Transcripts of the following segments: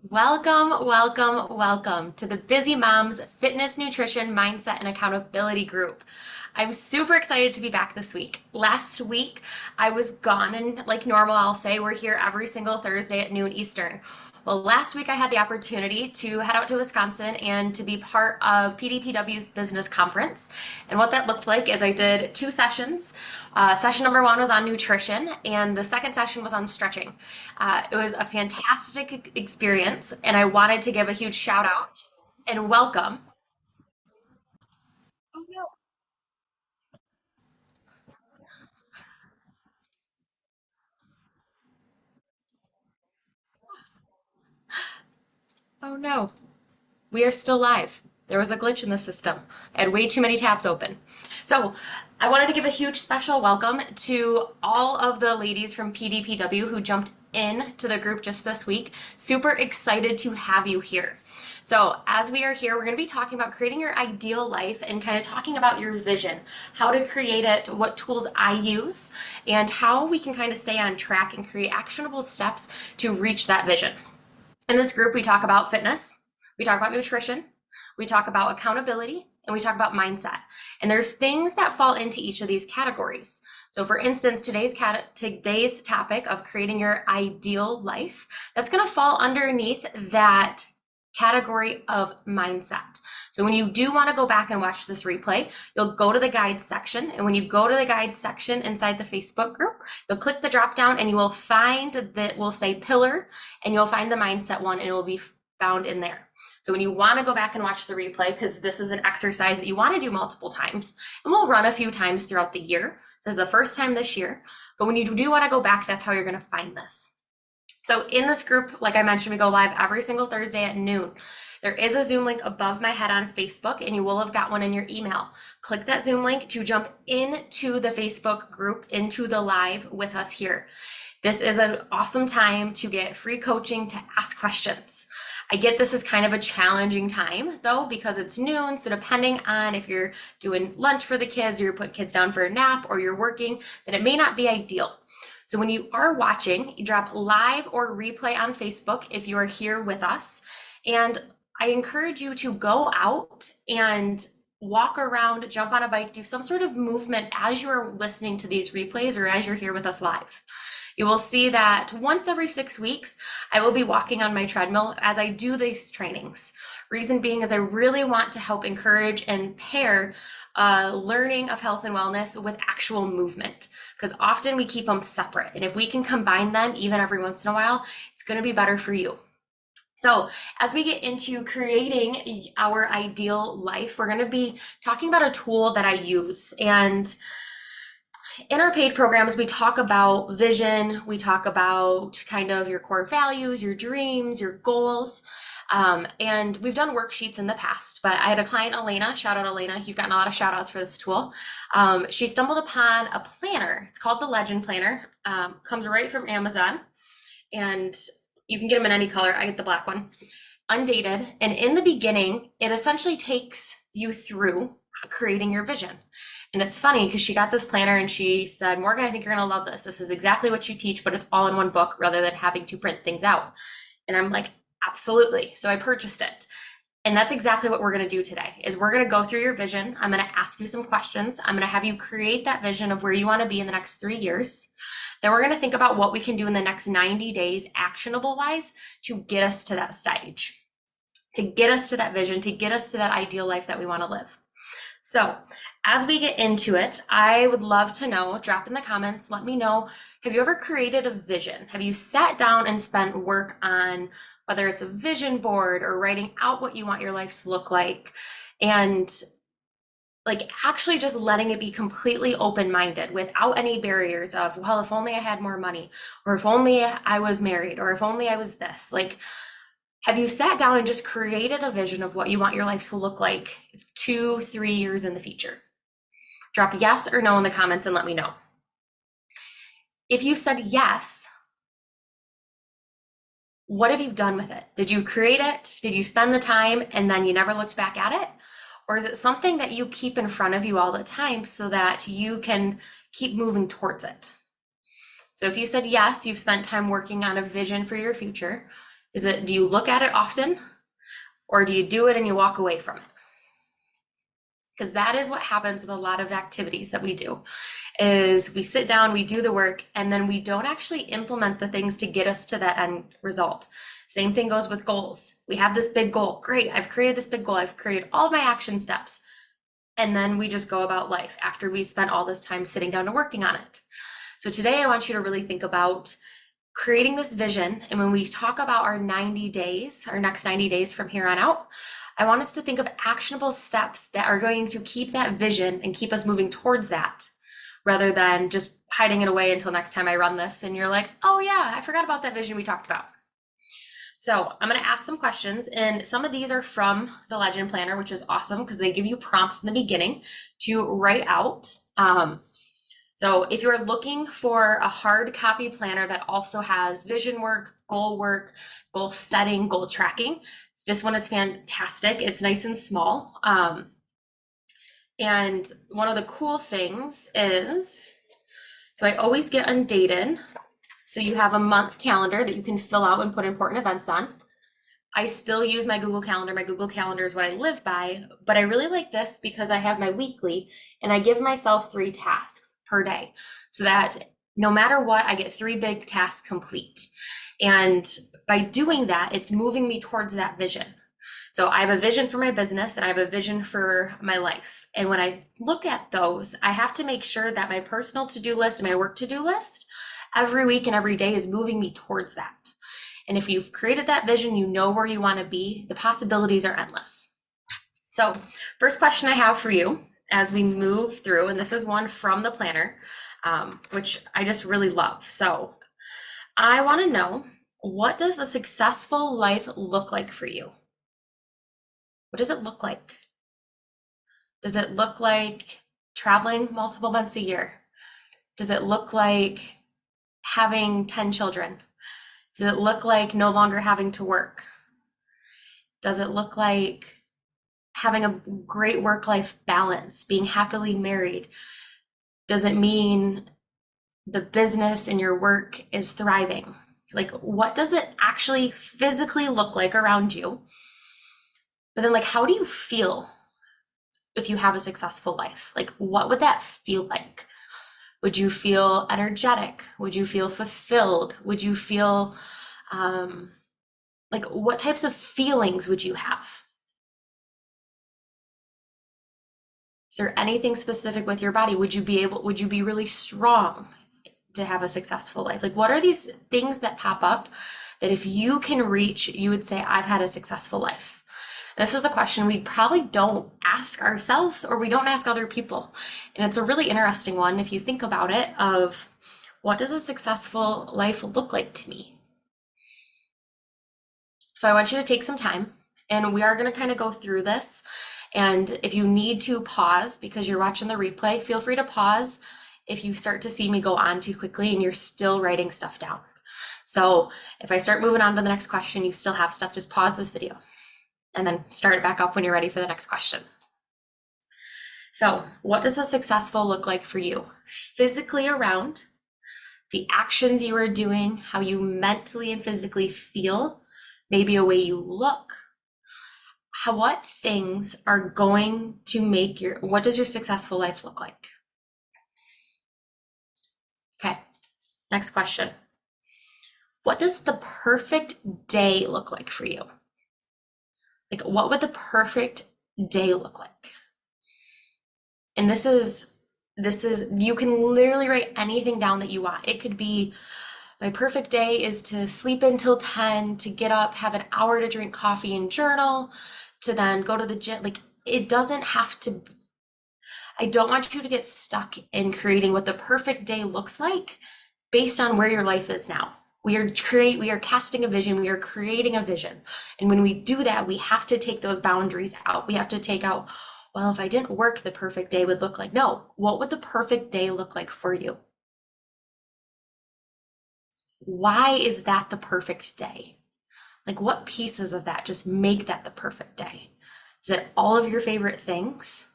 Welcome, welcome, welcome to the Busy Moms Fitness, Nutrition, Mindset, and Accountability Group. I'm super excited to be back this week. Last week, I was gone, and like normal, I'll say we're here every single Thursday at noon Eastern. Well, last week I had the opportunity to head out to Wisconsin and to be part of PDPW's business conference. And what that looked like is I did two sessions. Session number one was on nutrition, and the second session was on stretching. It was a fantastic experience, and I wanted to give a huge shout out and welcome. Oh no. Oh no. We are still live. There was a glitch in the system. I had way too many tabs open. So I wanted to give a huge special welcome to all of the ladies from PDPW who jumped in to the group just this week. Super excited to have you here. So as we are here, we're going to be talking about creating your ideal life and kind of talking about your vision, how to create it, what tools I use, and how we can kind of stay on track and create actionable steps to reach that vision. In this group, we talk about fitness, we talk about nutrition, we talk about accountability, and we talk about mindset. And there's things that fall into each of these categories. So for instance, today's topic of creating your ideal life, that's going to fall underneath that category of mindset. So when you do want to go back and watch this replay, you'll go to the guides section. And when you go to the guides section inside the Facebook group, you'll click the drop down and you will find that will say pillar, and you'll find the mindset one, and it will be found in there. So when you want to go back and watch the replay, because this is an exercise that you want to do multiple times, and we'll run a few times throughout the year. This is the first time this year, but when you do want to go back, that's how you're going to find this. So in this group, like I mentioned, we go live every single Thursday at noon. There is a Zoom link above my head on Facebook, and you will have got one in your email. Click that Zoom link to jump into the Facebook group, into the live with us here. This is an awesome time to get free coaching, to ask questions. I get this is kind of a challenging time though, because it's noon. So depending on if you're doing lunch for the kids, or you're putting kids down for a nap, or you're working, then it may not be ideal. So when you are watching, you drop live or replay on Facebook if you are here with us. And I encourage you to go out and walk around, jump on a bike, do some sort of movement as you're listening to these replays or as you're here with us live. You will see that once every 6 weeks, I will be walking on my treadmill as I do these trainings. Reason being is I really want to help encourage and pair learning of health and wellness with actual movement, because often we keep them separate. And if we can combine them even every once in a while, it's going to be better for you. So as we get into creating our ideal life, we're going to be talking about a tool that I use. And in our paid programs, we talk about vision, we talk about kind of your core values, your dreams, your goals. And we've done worksheets in the past, but I had a client, Elena, shout out Elena, you've gotten a lot of shout outs for this tool. She stumbled upon a planner. It's called the Legend Planner, comes right from Amazon, and you can get them in any color. I get the black one, undated. And in the beginning, it essentially takes you through creating your vision. And it's funny because she got this planner and she said, Morgan, I think you're going to love this. This is exactly what you teach, but it's all in one book rather than having to print things out. And I'm like, absolutely. So I purchased it. And that's exactly what we're going to do today is we're going to go through your vision. I'm going to ask you some questions. I'm going to have you create that vision of where you want to be in the next 3 years. Then we're going to think about what we can do in the next 90 days, actionable wise, to get us to that stage, to get us to that vision, to get us to that ideal life that we want to live. So as we get into it, I would love to know, drop in the comments, let me know, have you ever created a vision? Have you sat down and spent work on whether it's a vision board or writing out what you want your life to look like, and like actually just letting it be completely open-minded without any barriers of, well, if only I had more money, or if only I was married, or if only I was this. Like, have you sat down and just created a vision of what you want your life to look like 2, 3 years in the future? Drop yes or no in the comments and let me know. If you said yes, what have you done with it? Did you create it? Did you spend the time and then you never looked back at it? Or is it something that you keep in front of you all the time so that you can keep moving towards it? So if you said yes, you've spent time working on a vision for your future. Do you look at it often, or do you do it and you walk away from it? Because that is what happens with a lot of activities that we do, is we sit down, we do the work, and then we don't actually implement the things to get us to that end result. Same thing goes with goals. We have this big goal. Great, I've created this big goal. I've created all of my action steps. And then we just go about life after we spent all this time sitting down and working on it. So today I want you to really think about creating this vision. And when we talk about our 90 days, our next 90 days from here on out, I want us to think of actionable steps that are going to keep that vision and keep us moving towards that, rather than just hiding it away until next time I run this and you're like, oh yeah, I forgot about that vision we talked about. So I'm going to ask some questions, and some of these are from the Legend Planner, which is awesome because they give you prompts in the beginning to write out. So if you're looking for a hard copy planner that also has vision work, goal setting, goal tracking, this one is fantastic. It's nice and small. And one of the cool things is, so I always get undated. So you have a month calendar that you can fill out and put important events on. I still use my Google Calendar. My Google Calendar is what I live by, but I really like this because I have my weekly and I give myself 3 tasks per day so that no matter what, I get 3 big tasks complete. And by doing that, it's moving me towards that vision. So I have a vision for my business and I have a vision for my life. And when I look at those, I have to make sure that my personal to-do list and my work to-do list every week and every day is moving me towards that. And if you've created that vision, you know where you want to be, the possibilities are endless. So first question I have for you as we move through, and this is one from the planner, which I just really love. So I want to know, what does a successful life look like for you? What does it look like? Does it look like traveling multiple months a year? Does it look like having 10 children? Does it look like no longer having to work? Does it look like having a great work-life balance, being happily married? Does it mean the business and your work is thriving? Like, what does it actually physically look like around you? But then, like, how do you feel if you have a successful life? Like, what would that feel like? Would you feel energetic? Would you feel fulfilled? Would you feel like, what types of feelings would you have? Is there anything specific with your body? Would you be really strong to have a successful life? Like, what are these things that pop up that if you can reach, you would say, I've had a successful life? This is a question we probably don't ask ourselves, or we don't ask other people. And it's a really interesting one if you think about it, of what does a successful life look like to me? So I want you to take some time, and we are going to kind of go through this. And if you need to pause because you're watching the replay, feel free to pause if you start to see me go on too quickly and you're still writing stuff down. So if I start moving on to the next question, you still have stuff, just pause this video and then start it back up when you're ready for the next question. So what does a successful look like for you? Physically around, the actions you are doing, how you mentally and physically feel, maybe a way you look. What things are going to make what does your successful life look like? Okay, next question. What does the perfect day look like for you? Like, what would the perfect day look like? And this is, you can literally write anything down that you want. It could be, my perfect day is to sleep until 10, to get up, have an hour to drink coffee and journal, to then go to the gym. Like, it doesn't have to, I don't want you to get stuck in creating what the perfect day looks like based on where your life is now. We are casting a vision, we are creating a vision. And when we do that, we have to take those boundaries out. We have to take out, well, if I didn't work, the perfect day would look like. No, what would the perfect day look like for you? Why is that the perfect day? Like, what pieces of that just make that the perfect day? Is it all of your favorite things?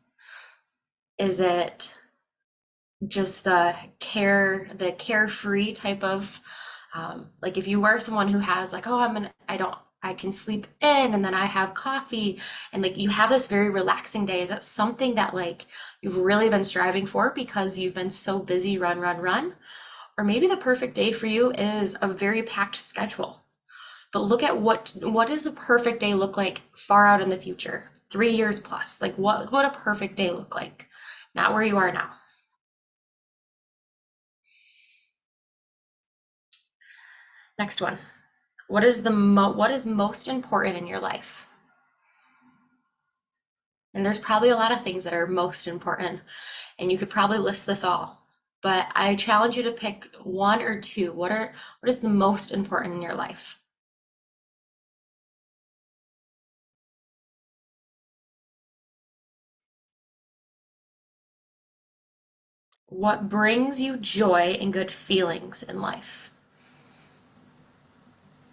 Is it just the carefree type of Like if you were someone who has like, oh, I can sleep in and then I have coffee and like you have this very relaxing day. Is that something that like you've really been striving for because you've been so busy, run, run, run? Or maybe the perfect day for you is a very packed schedule. But look at what does a perfect day look like far out in the future? 3 years plus. Like what would a perfect day look like? Not where you are now. Next one. What is most important in your life? And there's probably a lot of things that are most important, and you could probably list this all. But I challenge you to pick one or two. What is the most important in your life? What brings you joy and good feelings in life?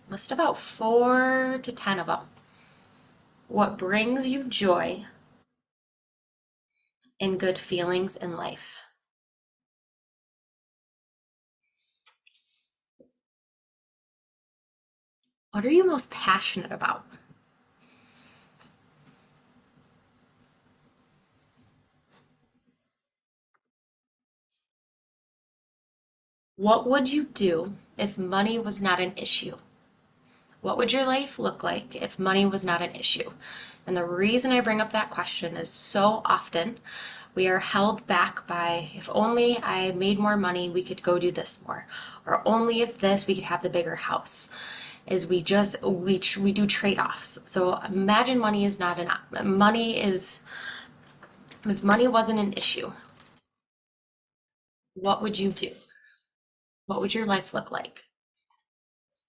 List about 4 to 10 of them. What brings you joy and good feelings in life? What are you most passionate about? What would you do if money was not an issue? What would your life look like if money was not an issue? And the reason I bring up that question is so often we are held back by if only I made more money, we could go do this more, or only if this, we could have the bigger house. Is we do trade-offs. So imagine money is not enough. Money is If money wasn't an issue, what would you do? What would your life look like?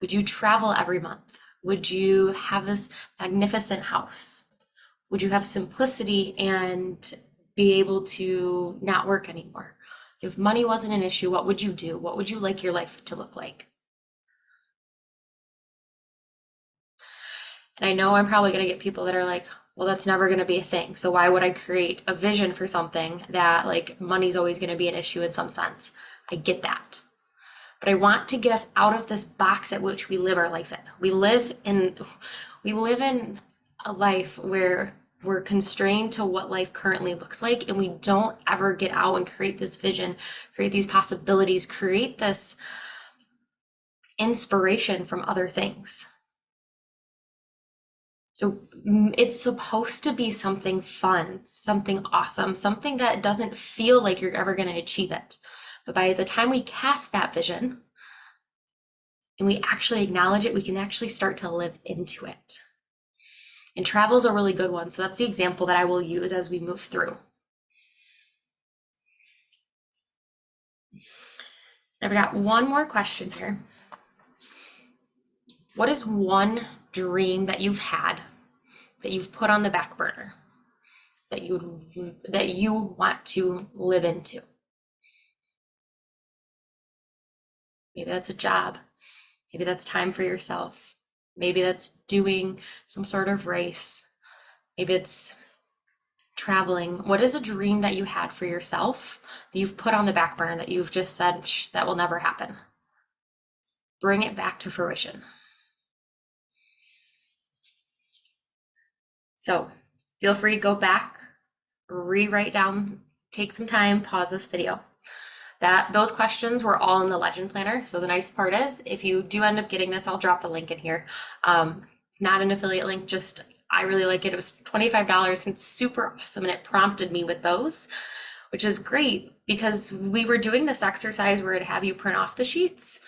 Would you travel every month? Would you have this magnificent house? Would you have simplicity and be able to not work anymore? If money wasn't an issue, what would you do? What would you like your life to look like? And I know I'm probably going to get people that are like, well, that's never going to be a thing. So why would I create a vision for something that like money's always going to be an issue in some sense? I get that. But I want to get us out of this box at which we live our life in. We live in a life where we're constrained to what life currently looks like, and we don't ever get out and create this vision, create these possibilities, create this inspiration from other things. So it's supposed to be something fun, something awesome, something that doesn't feel like you're ever going to achieve it. But by the time we cast that vision and we actually acknowledge it, we can actually start to live into it. And travel is a really good one. So that's the example that I will use as we move through. I've got one more question here. What is one dream that you've had that you've put on the back burner that you want to live into? Maybe that's a job. Maybe that's time for yourself. Maybe that's doing some sort of race. Maybe it's traveling. What is a dream that you had for yourself that you've put on the back burner that you've just said, that will never happen? Bring it back to fruition. So feel free to go back, rewrite down, take some time, pause this video. Those questions were all in the legend planner. So the nice part is if you do end up getting this, I'll drop the link in here. Not an affiliate link, just I really like it. It was $25 and it's super awesome. And it prompted me with those, which is great because we were doing this exercise where it'd have you print off the sheets.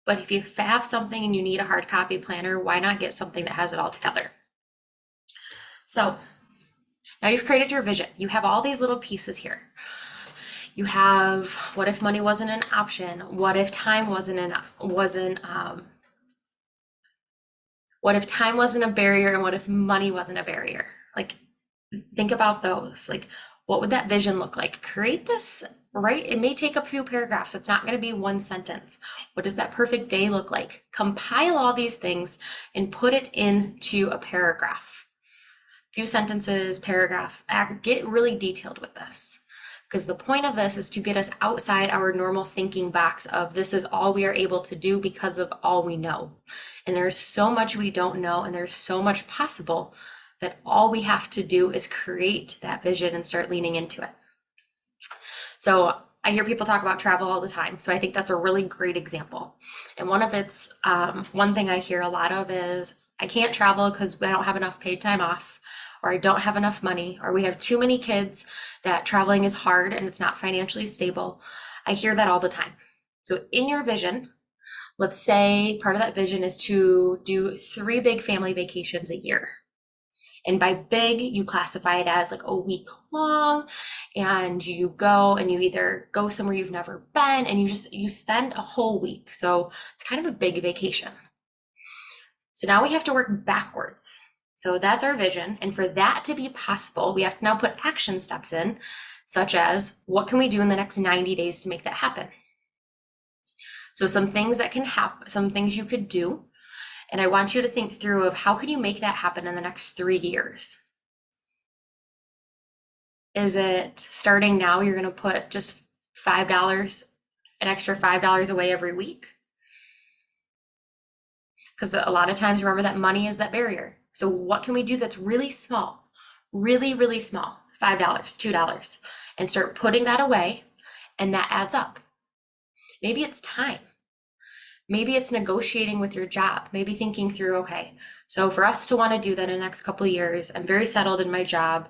But if you have something and you need a hard copy planner, why not get something that has it all together? So now you've created your vision. You have all these little pieces here. You have, what if money wasn't an option? What if time wasn't what if time wasn't a barrier, and what if money wasn't a barrier? Like, think about those. Like, what would that vision look like? Create this, right? It may take a few paragraphs. It's not going to be one sentence. What does that perfect day look like? Compile all these things and put it into a paragraph. Few sentences, paragraph. Get really detailed with this. Because the point of this is to get us outside our normal thinking box of this is all we are able to do because of all we know. And there's so much we don't know, and there's so much possible that all we have to do is create that vision and start leaning into it. So I hear people talk about travel all the time. So I think that's a really great example. And one thing I hear a lot of is I can't travel because I don't have enough paid time off, or I don't have enough money, or we have too many kids that traveling is hard and it's not financially stable. I hear that all the time. So in your vision, let's say part of that vision is to do 3 big family vacations a year. And by big, you classify it as like a week long, and you go and you either go somewhere you've never been and you spend a whole week. So it's kind of a big vacation. So now we have to work backwards. So that's our vision. And for that to be possible, we have to now put action steps in, such as what can we do in the next 90 days to make that happen? So some things that can happen, some things you could do. And I want you to think through of how can you make that happen in the next 3 years? Is it starting now, you're going to put just $5, an extra $5 away every week? Because a lot of times, remember that money is that barrier. So what can we do that's really small, really, really small, $5, $2, and start putting that away, and that adds up. Maybe it's time. Maybe it's negotiating with your job, maybe thinking through, okay, so for us to want to do that in the next couple of years, I'm very settled in my job,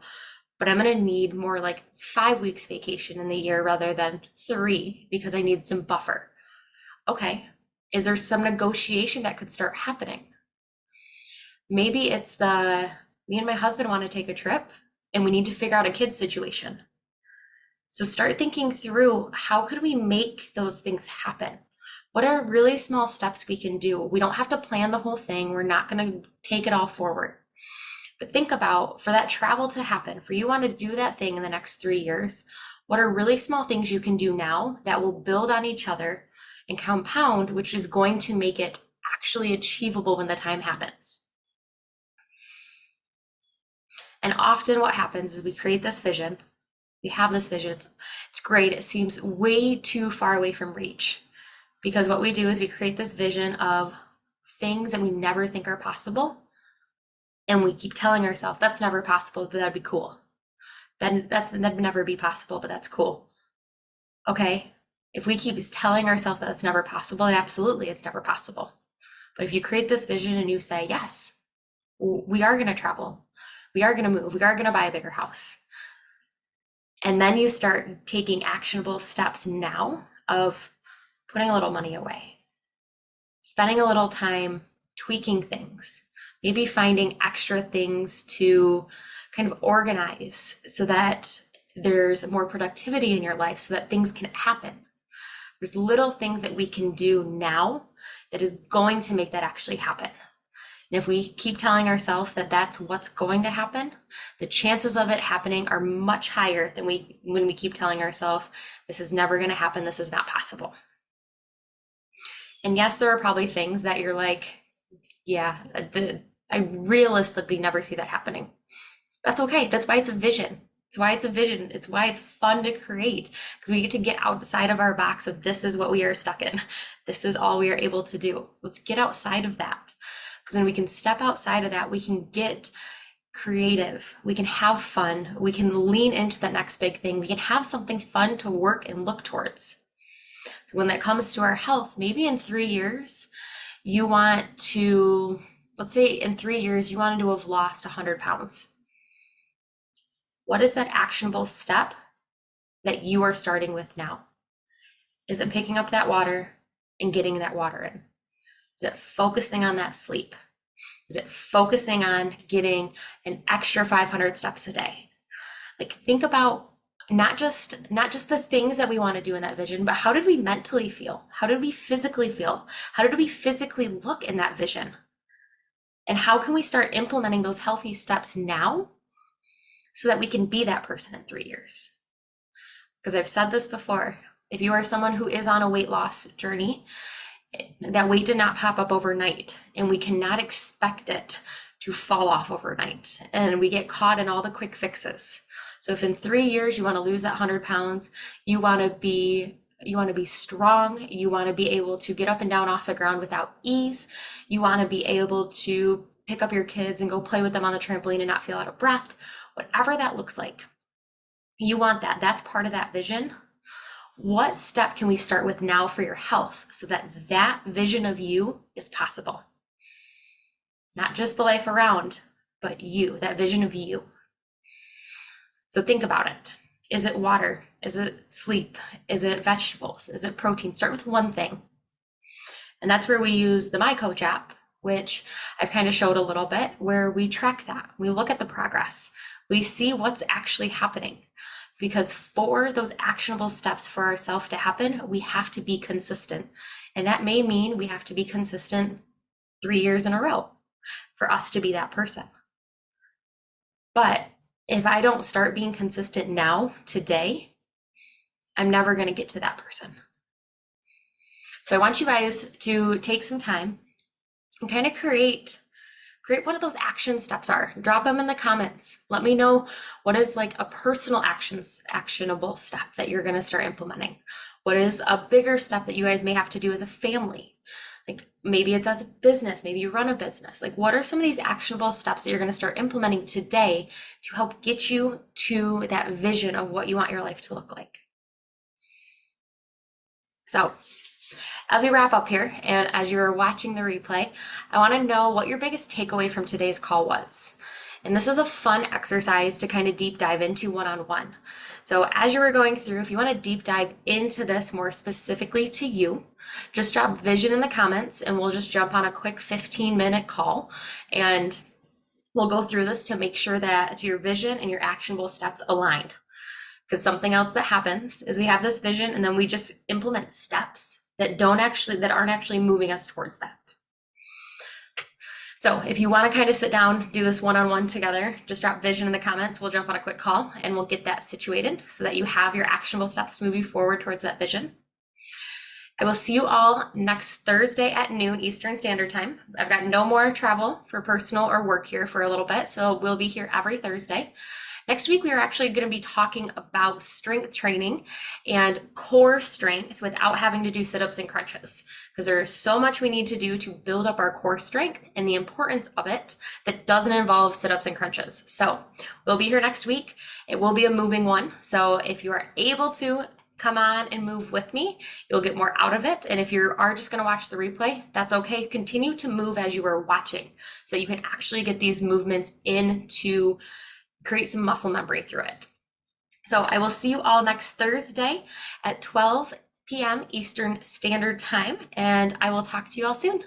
but I'm going to need more like 5 weeks vacation in the year rather than 3 because I need some buffer. Okay, is there some negotiation that could start happening? Maybe it's me and my husband want to take a trip and we need to figure out a kid's situation. So start thinking through how could we make those things happen? What are really small steps we can do? We don't have to plan the whole thing. We're not going to take it all forward. But think about, for that travel to happen, for you want to do that thing in the next 3 years, what are really small things you can do now that will build on each other and compound, which is going to make it actually achievable when the time happens? And often what happens is we create this vision. We have this vision. It's great. It seems way too far away from reach. Because what we do is we create this vision of things that we never think are possible. And we keep telling ourselves, that's never possible, but that'd be cool. That'd never be possible, but that's cool. Okay, if we keep telling ourselves that it's never possible, then absolutely it's never possible. But if you create this vision and you say, yes, we are going to travel, we are going to move, we are going to buy a bigger house. And then you start taking actionable steps now of putting a little money away, spending a little time tweaking things, maybe finding extra things to kind of organize so that there's more productivity in your life so that things can happen. There's little things that we can do now that is going to make that actually happen. And if we keep telling ourselves that that's what's going to happen, the chances of it happening are much higher than when we keep telling ourselves, this is never going to happen, this is not possible. And yes, there are probably things that you're like, yeah, I realistically never see that happening. That's okay. That's why it's a vision. It's why it's a vision. It's why it's fun to create, because we get to get outside of our box of this is what we are stuck in. This is all we are able to do. Let's get outside of that. Because when we can step outside of that, we can get creative. We can have fun. We can lean into that next big thing. We can have something fun to work and look towards. So when that comes to our health, maybe in 3 years, you want to, let's say in 3 years, you wanted to have lost 100 pounds. What is that actionable step that you are starting with now? Is it picking up that water and getting that water in? Is it focusing on that sleep? Is it focusing on getting an extra 500 steps a day? Like, think about not just the things that we want to do in that vision, but how did we mentally feel? How did we physically feel? How did we physically look in that vision? And how can we start implementing those healthy steps now so that we can be that person in 3 years? Because I've said this before, if you are someone who is on a weight loss journey, that weight did not pop up overnight, and we cannot expect it to fall off overnight. And we get caught in all the quick fixes. So if in 3 years you want to lose that 100 pounds, you want to be strong, you want to be able to get up and down off the ground without ease, you want to be able to pick up your kids and go play with them on the trampoline and not feel out of breath, whatever that looks like. You want that. That's part of that vision. What step can we start with now for your health so that that vision of you is possible? Not just the life around, but you, that vision of you. So think about it. Is it water? Is it sleep? Is it vegetables? Is it protein? Start with one thing. And that's where we use the My Coach app, which I've kind of showed a little bit, where we track that. We look at the progress. We see what's actually happening. Because for those actionable steps for ourselves to happen, we have to be consistent. And that may mean we have to be consistent 3 years in a row for us to be that person. But if I don't start being consistent now, today, I'm never going to get to that person. So I want you guys to take some time and kind of create what those action steps are. Drop them in the comments. Let me know what is like a personal actionable step that you're going to start implementing. What is a bigger step that you guys may have to do as a family? Like maybe it's as a business, maybe you run a business. Like what are some of these actionable steps that you're going to start implementing today to help get you to that vision of what you want your life to look like? So as we wrap up here and as you're watching the replay, I want to know what your biggest takeaway from today's call was. And this is a fun exercise to kind of deep dive into one-on-one. So as you were going through, if you want to deep dive into this more specifically to you, just drop vision in the comments and we'll just jump on a quick 15-minute call and we'll go through this to make sure that your vision and your actionable steps align. Because something else that happens is we have this vision and then we just implement steps that aren't actually moving us towards that. So if you want to kind of sit down, do this one-on-one together, just drop vision in the comments. We'll jump on a quick call and we'll get that situated so that you have your actionable steps to move you forward towards that vision. I will see you all next Thursday at noon Eastern Standard Time. I've got no more travel for personal or work here for a little bit, so we'll be here every Thursday. Next week, we are actually going to be talking about strength training and core strength without having to do sit-ups and crunches, because there is so much we need to do to build up our core strength and the importance of it that doesn't involve sit-ups and crunches. So we'll be here next week. It will be a moving one. So if you are able to come on and move with me, you'll get more out of it. And if you are just going to watch the replay, that's okay. Continue to move as you are watching so you can actually get these movements in to create some muscle memory through it. So I will see you all next Thursday at 12 p.m. Eastern Standard Time, and I will talk to you all soon.